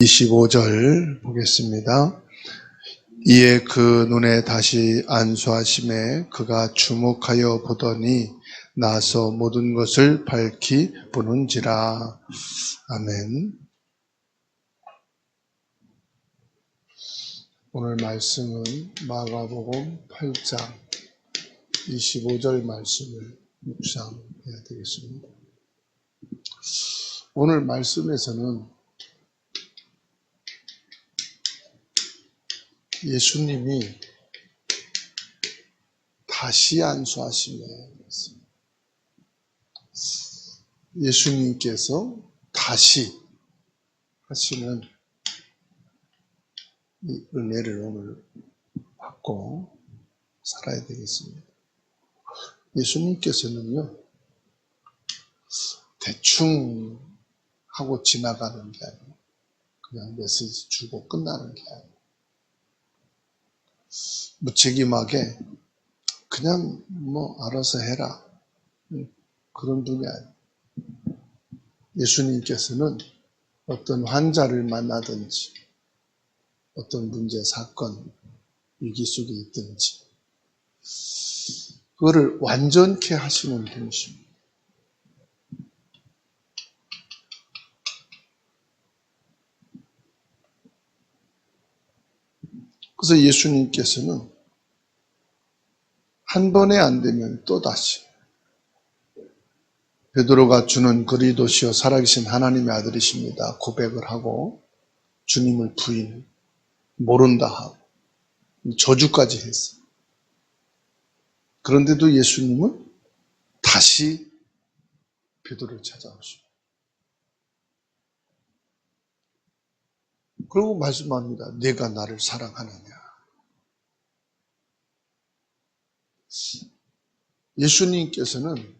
25절 보겠습니다. 이에 그 눈에 다시 안수하심에 그가 주목하여 보더니 나서 모든 것을 밝히 보는지라. 아멘. 오늘 말씀은 마가복음 8장 25절 말씀을 묵상해야 되겠습니다. 오늘 말씀에서는 예수님이 다시 안수하심에 예수님께서 다시 하시는 이 은혜를 오늘 받고 살아야 되겠습니다. 예수님께서는요, 대충 하고 지나가는 게 아니에요. 그냥 메시지 주고 끝나는 게 아니에요. 무책임하게 그냥 알아서 해라, 그런 분이 아니에요. 예수님께서는 어떤 환자를 만나든지 어떤 문제, 사건, 위기 속에 있든지 그거를 완전케 하시는 분이십니다. 그래서 예수님께서는 한 번에 안 되면 또다시 베드로가 주는 그리스도시요 살아계신 하나님의 아들이십니다 고백을 하고 주님을 부인, 모른다 하고 저주까지 했어요. 그런데도 예수님은 다시 베드로를 찾아오시고 그리고 말씀합니다. 내가 나를 사랑하느냐. 예수님께서는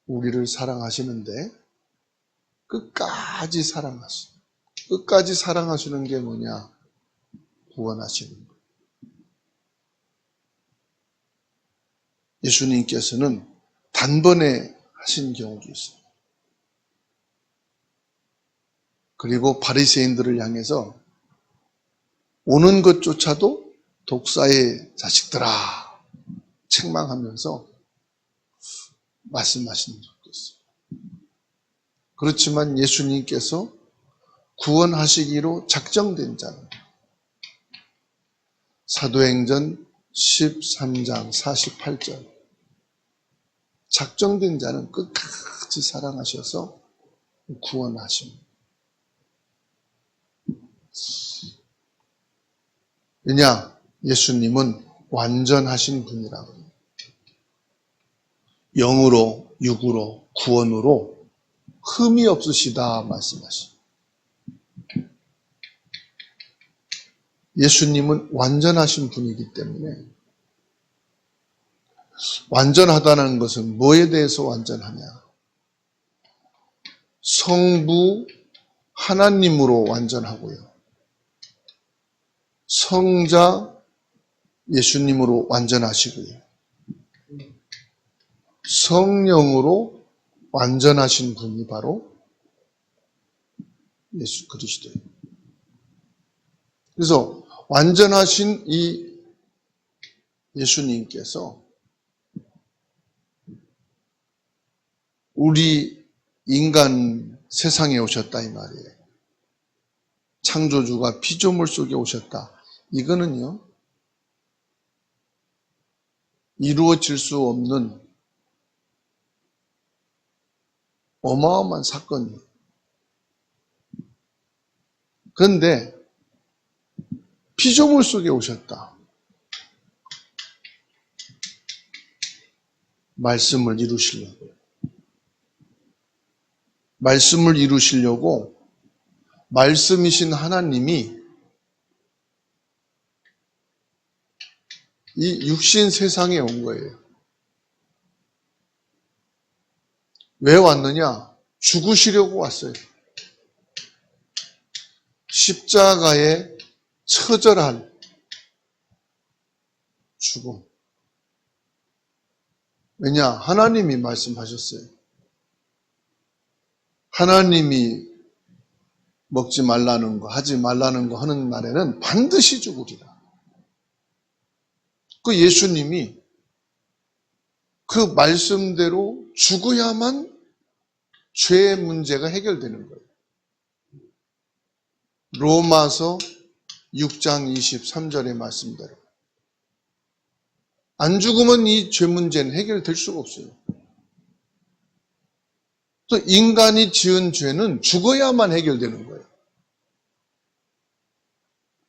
우리를 사랑하시는데 끝까지 사랑하시고 끝까지 사랑하시는 게 뭐냐? 구원하시는 거예요. 예수님께서는 단번에 하신 경우도 있어요. 그리고 바리새인들을 향해서 오는 것조차도 독사의 자식들아 책망하면서 말씀하시는 적도 있어요. 그렇지만 예수님께서 구원하시기로 작정된 자는 사도행전 13장 48절 작정된 자는 끝까지 사랑하셔서 구원하십니다. 왜냐? 예수님은 완전하신 분이라고. 영으로, 육으로, 구원으로 흠이 없으시다 말씀하십니다. 예수님은 완전하신 분이기 때문에 완전하다는 것은 뭐에 대해서 완전하냐? 성부 하나님으로 완전하고요. 성자 예수님으로 완전하시고요. 성령으로 완전하신 분이 바로 예수 그리스도예요. 그래서 완전하신 이 예수님께서 우리 인간 세상에 오셨다 이 말이에요. 창조주가 피조물 속에 오셨다. 이거는요, 이루어질 수 없는 어마어마한 사건이에요. 그런데 피조물 속에 오셨다. 말씀을 이루시려고요. 말씀을 이루시려고 말씀이신 하나님이 이 육신 세상에 온 거예요. 왜 왔느냐? 죽으시려고 왔어요. 십자가에 처절한 죽음. 왜냐? 하나님이 말씀하셨어요. 하나님이 먹지 말라는 거, 하지 말라는 거 하는 날에는 반드시 죽으리라. 그 예수님이 그 말씀대로 죽어야만 죄의 문제가 해결되는 거예요. 로마서 6장 23절의 말씀대로. 안 죽으면 이 죄 문제는 해결될 수가 없어요. 또 인간이 지은 죄는 죽어야만 해결되는 거예요.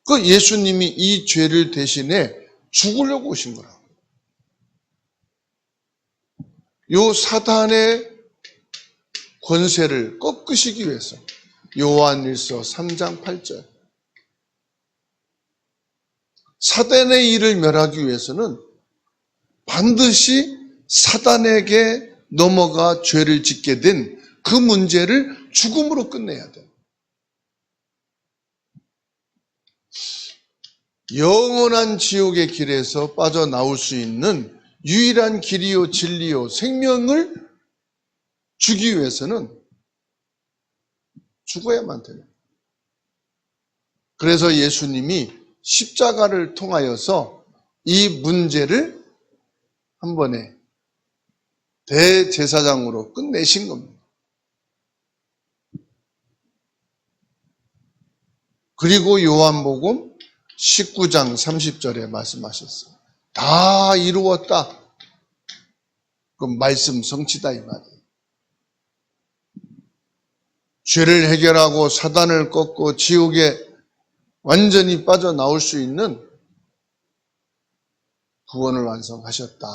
그 예수님이 이 죄를 대신해 죽으려고 오신 거라고. 요 사단의 권세를 꺾으시기 위해서 요한일서 3장 8절 사단의 일을 멸하기 위해서는 반드시 사단에게 넘어가 죄를 짓게 된 그 문제를 죽음으로 끝내야 돼요. 영원한 지옥의 길에서 빠져나올 수 있는 유일한 길이요 진리요 생명을 주기 위해서는 죽어야만 돼요. 그래서 예수님이 십자가를 통하여서 이 문제를 한 번에 대제사장으로 끝내신 겁니다. 그리고 요한복음 19장 30절에 말씀하셨어요. 다 이루었다. 그 말씀 성취다 이 말이에요. 죄를 해결하고 사단을 꺾고 지옥에 완전히 빠져나올 수 있는 구원을 완성하셨다.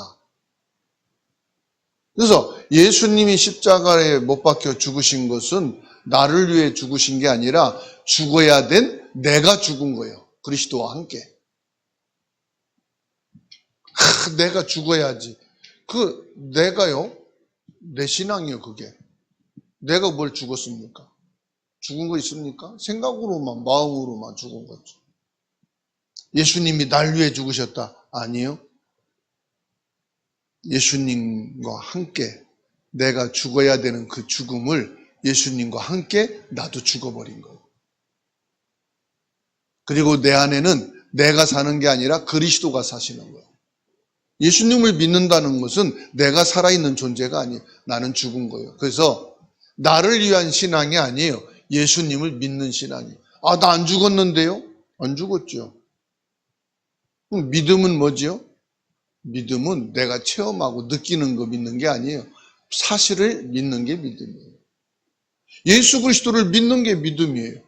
그래서 예수님이 십자가에 못 박혀 죽으신 것은 나를 위해 죽으신 게 아니라 죽어야 된 내가 죽은 거예요. 그리스도와 함께. 내가 죽어야지. 그 내가요. 내 신앙이요 그게. 내가 뭘 죽었습니까? 죽은 거 있습니까? 생각으로만 마음으로만 죽은 거죠. 예수님이 날 위해 죽으셨다. 아니요. 예수님과 함께 내가 죽어야 되는 그 죽음을 예수님과 함께 나도 죽어버린 거예요. 그리고 내 안에는 내가 사는 게 아니라 그리스도가 사시는 거예요. 예수님을 믿는다는 것은 내가 살아있는 존재가 아니에요. 나는 죽은 거예요. 그래서 나를 위한 신앙이 아니에요. 예수님을 믿는 신앙이에요. 아, 나 안 죽었는데요? 안 죽었죠. 그럼 믿음은 뭐지요? 믿음은 내가 체험하고 느끼는 거 믿는 게 아니에요. 사실을 믿는 게 믿음이에요. 예수 그리스도를 믿는 게 믿음이에요.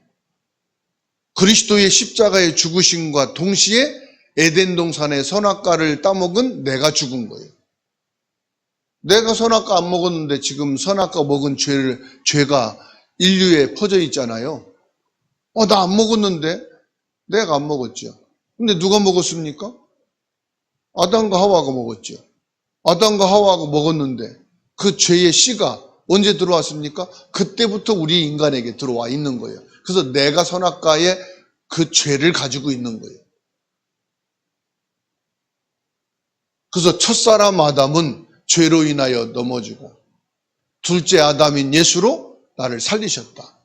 그리스도의 십자가의 죽으심과 동시에 에덴 동산의 선악과를 따먹은 내가 죽은 거예요. 내가 선악과 안 먹었는데 지금 선악과 먹은 죄가 인류에 퍼져 있잖아요. 나 안 먹었는데? 내가 안 먹었죠. 근데 누가 먹었습니까? 아담과 하와가 먹었죠. 아담과 하와가 먹었는데 그 죄의 씨가 언제 들어왔습니까? 그때부터 우리 인간에게 들어와 있는 거예요. 그래서 내가 선악과에 그 죄를 가지고 있는 거예요. 그래서 첫사람 아담은 죄로 인하여 넘어지고 둘째 아담인 예수로 나를 살리셨다.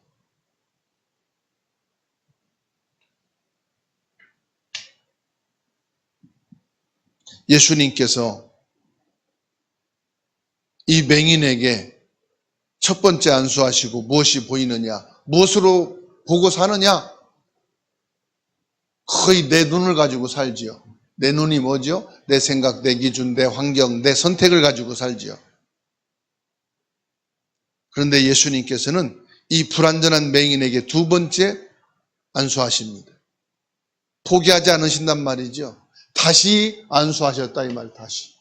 예수님께서 이 맹인에게 첫 번째 안수하시고 무엇이 보이느냐? 무엇으로 보고 사느냐? 거의 내 눈을 가지고 살지요. 내 눈이 뭐죠? 내 생각, 내 기준, 내 환경, 내 선택을 가지고 살지요. 그런데 예수님께서는 이 불완전한 맹인에게 두 번째 안수하십니다. 포기하지 않으신단 말이죠. 다시 안수하셨다 이 말 다시.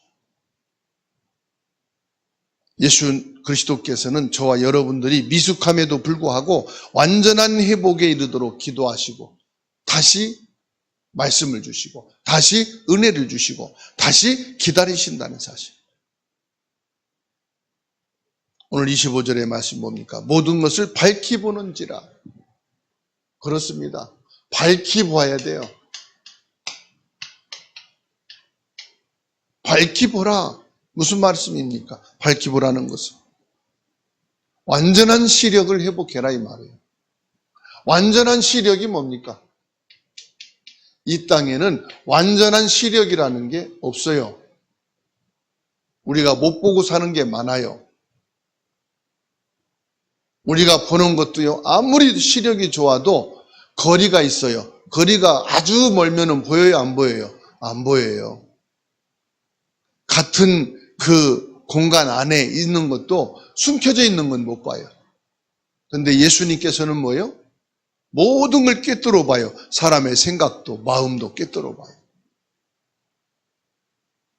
예수 그리스도께서는 저와 여러분들이 미숙함에도 불구하고 완전한 회복에 이르도록 기도하시고 다시 말씀을 주시고 다시 은혜를 주시고 다시 기다리신다는 사실. 오늘 25절의 말씀 뭡니까? 모든 것을 밝히 보는지라. 그렇습니다. 밝히 봐야 돼요. 밝히 보라. 무슨 말씀입니까? 밝히 보라는 것은 완전한 시력을 회복해라 이 말이에요. 완전한 시력이 뭡니까? 이 땅에는 완전한 시력이라는 게 없어요. 우리가 못 보고 사는 게 많아요. 우리가 보는 것도요, 아무리 시력이 좋아도 거리가 있어요. 거리가 아주 멀면은 보여요, 안 보여요? 안 보여요. 같은 그 공간 안에 있는 것도 숨겨져 있는 건 못 봐요. 그런데 예수님께서는 뭐예요? 모든 걸 꿰뚫어 봐요. 사람의 생각도 마음도 꿰뚫어 봐요.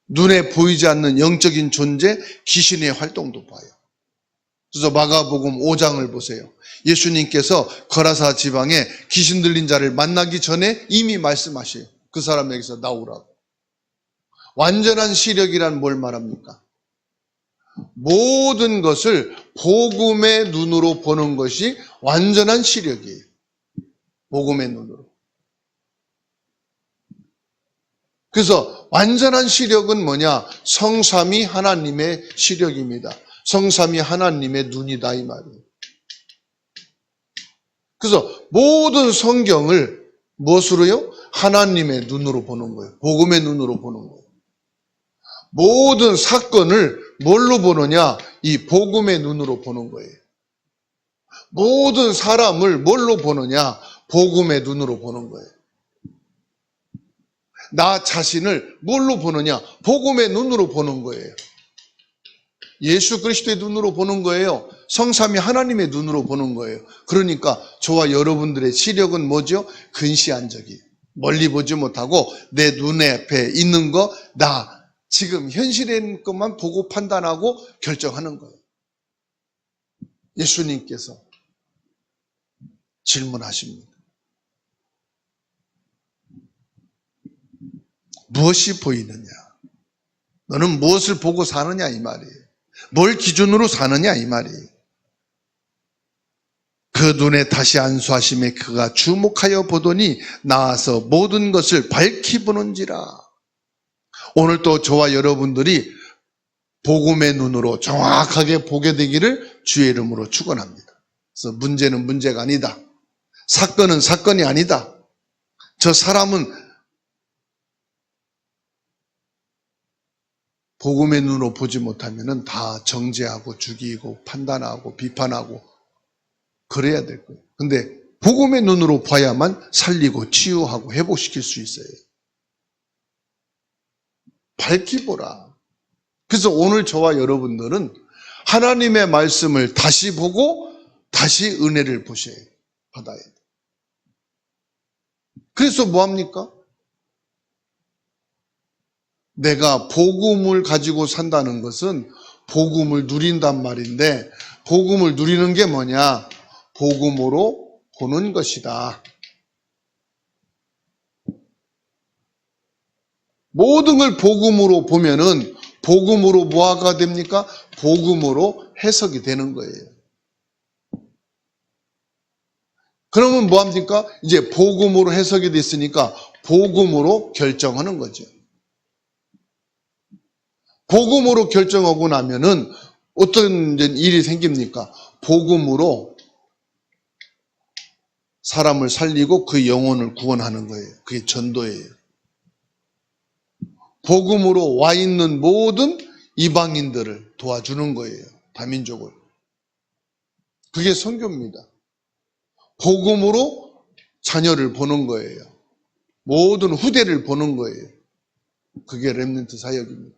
눈에 보이지 않는 영적인 존재, 귀신의 활동도 봐요. 그래서 마가복음 5장을 보세요. 예수님께서 거라사 지방에 귀신 들린 자를 만나기 전에 이미 말씀하셔요. 그 사람에게서 나오라고. 완전한 시력이란 뭘 말합니까? 모든 것을 복음의 눈으로 보는 것이 완전한 시력이에요. 복음의 눈으로. 그래서 완전한 시력은 뭐냐? 성삼위 하나님의 시력입니다. 성삼위 하나님의 눈이다 이 말이에요. 그래서 모든 성경을 무엇으로요? 하나님의 눈으로 보는 거예요. 복음의 눈으로 보는 거예요. 모든 사건을 뭘로 보느냐? 이 복음의 눈으로 보는 거예요. 모든 사람을 뭘로 보느냐? 복음의 눈으로 보는 거예요. 나 자신을 뭘로 보느냐? 복음의 눈으로 보는 거예요. 예수 그리스도의 눈으로 보는 거예요. 성삼위 하나님의 눈으로 보는 거예요. 그러니까 저와 여러분들의 시력은 뭐죠? 근시안적이에요. 멀리 보지 못하고 내 눈앞에 있는 거, 나 지금 현실에 있는 것만 보고 판단하고 결정하는 거예요. 예수님께서 질문하십니다. 무엇이 보이느냐? 너는 무엇을 보고 사느냐 이 말이에요. 뭘 기준으로 사느냐 이 말이에요. 그 눈에 다시 안수하심에 그가 주목하여 보더니 나아서 모든 것을 밝히 보는지라. 오늘 또 저와 여러분들이 복음의 눈으로 정확하게 보게 되기를 주의 이름으로 축원합니다. 그래서 문제는 문제가 아니다. 사건은 사건이 아니다. 저 사람은 복음의 눈으로 보지 못하면 다 정죄하고 죽이고 판단하고 비판하고 그래야 될 거예요. 근데 복음의 눈으로 봐야만 살리고 치유하고 회복시킬 수 있어요. 밝히 보라. 그래서 오늘 저와 여러분들은 하나님의 말씀을 다시 보고 다시 은혜를 보셔야 돼요. 받아야 돼요. 그래서 뭐합니까? 내가 복음을 가지고 산다는 것은 복음을 누린단 말인데, 복음을 누리는 게 뭐냐? 복음으로 보는 것이다. 모든 걸 복음으로 보면은 복음으로 뭐가 됩니까? 복음으로 해석이 되는 거예요. 그러면 뭐합니까? 이제 복음으로 해석이 됐으니까 복음으로 결정하는 거죠. 복음으로 결정하고 나면은 어떤 일이 생깁니까? 복음으로 사람을 살리고 그 영혼을 구원하는 거예요. 그게 전도예요. 복음으로 와 있는 모든 이방인들을 도와주는 거예요. 다민족을. 그게 선교입니다. 복음으로 자녀를 보는 거예요. 모든 후대를 보는 거예요. 그게 렘넌트 사역입니다.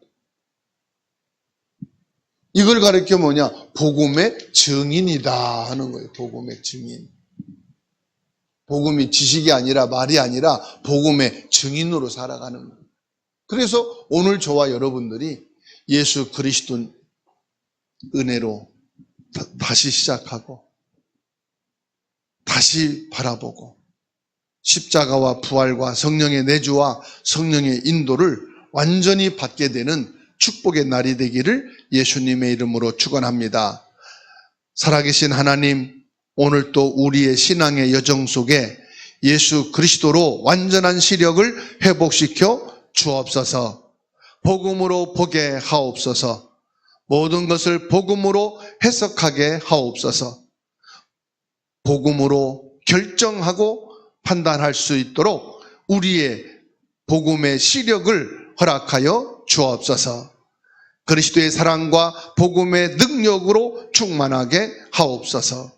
이걸 가리켜 뭐냐? 복음의 증인이다 하는 거예요. 복음의 증인. 복음이 지식이 아니라 말이 아니라 복음의 증인으로 살아가는 거예요. 그래서 오늘 저와 여러분들이 예수 그리스도 은혜로 다시 시작하고 다시 바라보고 십자가와 부활과 성령의 내주와 성령의 인도를 완전히 받게 되는 축복의 날이 되기를 예수님의 이름으로 축원합니다. 살아계신 하나님, 오늘 또 우리의 신앙의 여정 속에 예수 그리스도로 완전한 시력을 회복시켜 주옵소서. 복음으로 보게 하옵소서. 모든 것을 복음으로 해석하게 하옵소서. 복음으로 결정하고 판단할 수 있도록 우리의 복음의 시력을 허락하여 주옵소서. 그리스도의 사랑과 복음의 능력으로 충만하게 하옵소서.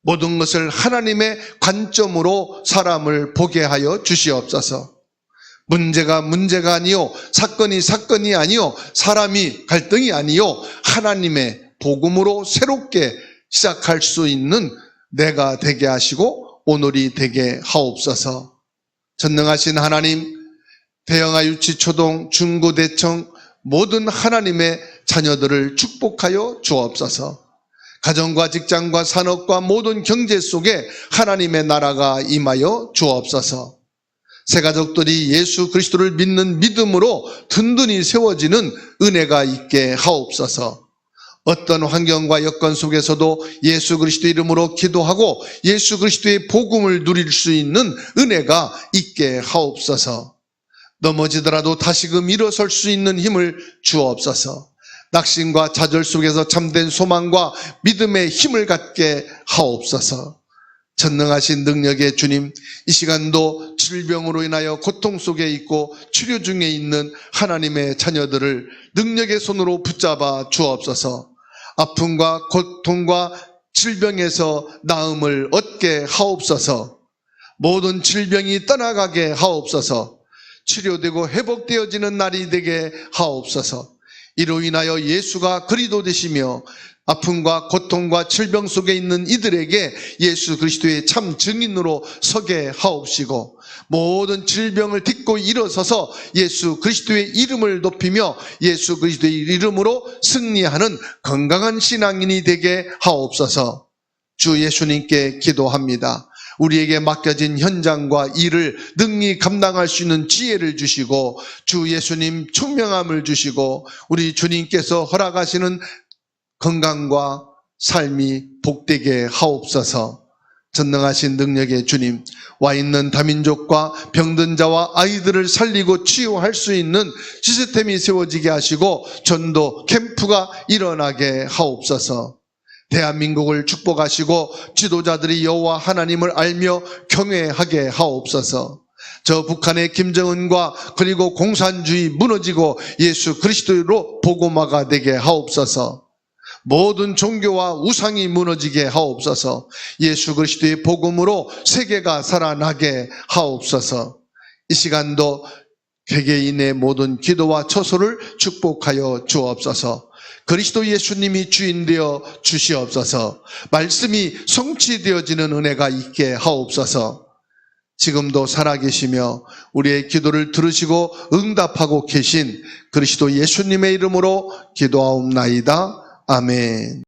모든 것을 하나님의 관점으로 사람을 보게 하여 주시옵소서. 문제가 아니요, 사건이 아니요, 사람이 갈등이 아니요, 하나님의 복음으로 새롭게 시작할 수 있는 내가 되게 하시고 오늘이 되게 하옵소서. 전능하신 하나님, 대형아, 유치, 초동, 중고, 대청 모든 하나님의 자녀들을 축복하여 주옵소서. 가정과 직장과 산업과 모든 경제 속에 하나님의 나라가 임하여 주옵소서. 새 가족들이 예수 그리스도를 믿는 믿음으로 든든히 세워지는 은혜가 있게 하옵소서. 어떤 환경과 여건 속에서도 예수 그리스도 이름으로 기도하고 예수 그리스도의 복음을 누릴 수 있는 은혜가 있게 하옵소서. 넘어지더라도 다시금 일어설 수 있는 힘을 주옵소서. 낙심과 좌절 속에서 참된 소망과 믿음의 힘을 갖게 하옵소서. 전능하신 능력의 주님, 이 시간도 질병으로 인하여 고통 속에 있고 치료 중에 있는 하나님의 자녀들을 능력의 손으로 붙잡아 주옵소서. 아픔과 고통과 질병에서 나음을 얻게 하옵소서. 모든 질병이 떠나가게 하옵소서. 치료되고 회복되어지는 날이 되게 하옵소서. 이로 인하여 예수가 그리스도 되시며 아픔과 고통과 질병 속에 있는 이들에게 예수 그리스도의 참 증인으로 서게 하옵시고, 모든 질병을 딛고 일어서서 예수 그리스도의 이름을 높이며 예수 그리스도의 이름으로 승리하는 건강한 신앙인이 되게 하옵소서. 주 예수님께 기도합니다. 우리에게 맡겨진 현장과 일을 능히 감당할 수 있는 지혜를 주시고, 주 예수님 총명함을 주시고, 우리 주님께서 허락하시는 건강과 삶이 복되게 하옵소서. 전능하신 능력의 주님, 와 있는 다민족과 병든 자와 아이들을 살리고 치유할 수 있는 시스템이 세워지게 하시고 전도 캠프가 일어나게 하옵소서. 대한민국을 축복하시고 지도자들이 여호와 하나님을 알며 경외하게 하옵소서. 저 북한의 김정은과 그리고 공산주의 무너지고 예수 그리스도로 복음화가 되게 하옵소서. 모든 종교와 우상이 무너지게 하옵소서. 예수 그리스도의 복음으로 세계가 살아나게 하옵소서. 이 시간도 개개인의 모든 기도와 처소를 축복하여 주옵소서. 그리스도 예수님이 주인 되어 주시옵소서. 말씀이 성취되어지는 은혜가 있게 하옵소서. 지금도 살아계시며 우리의 기도를 들으시고 응답하고 계신 그리스도 예수님의 이름으로 기도하옵나이다. 아멘.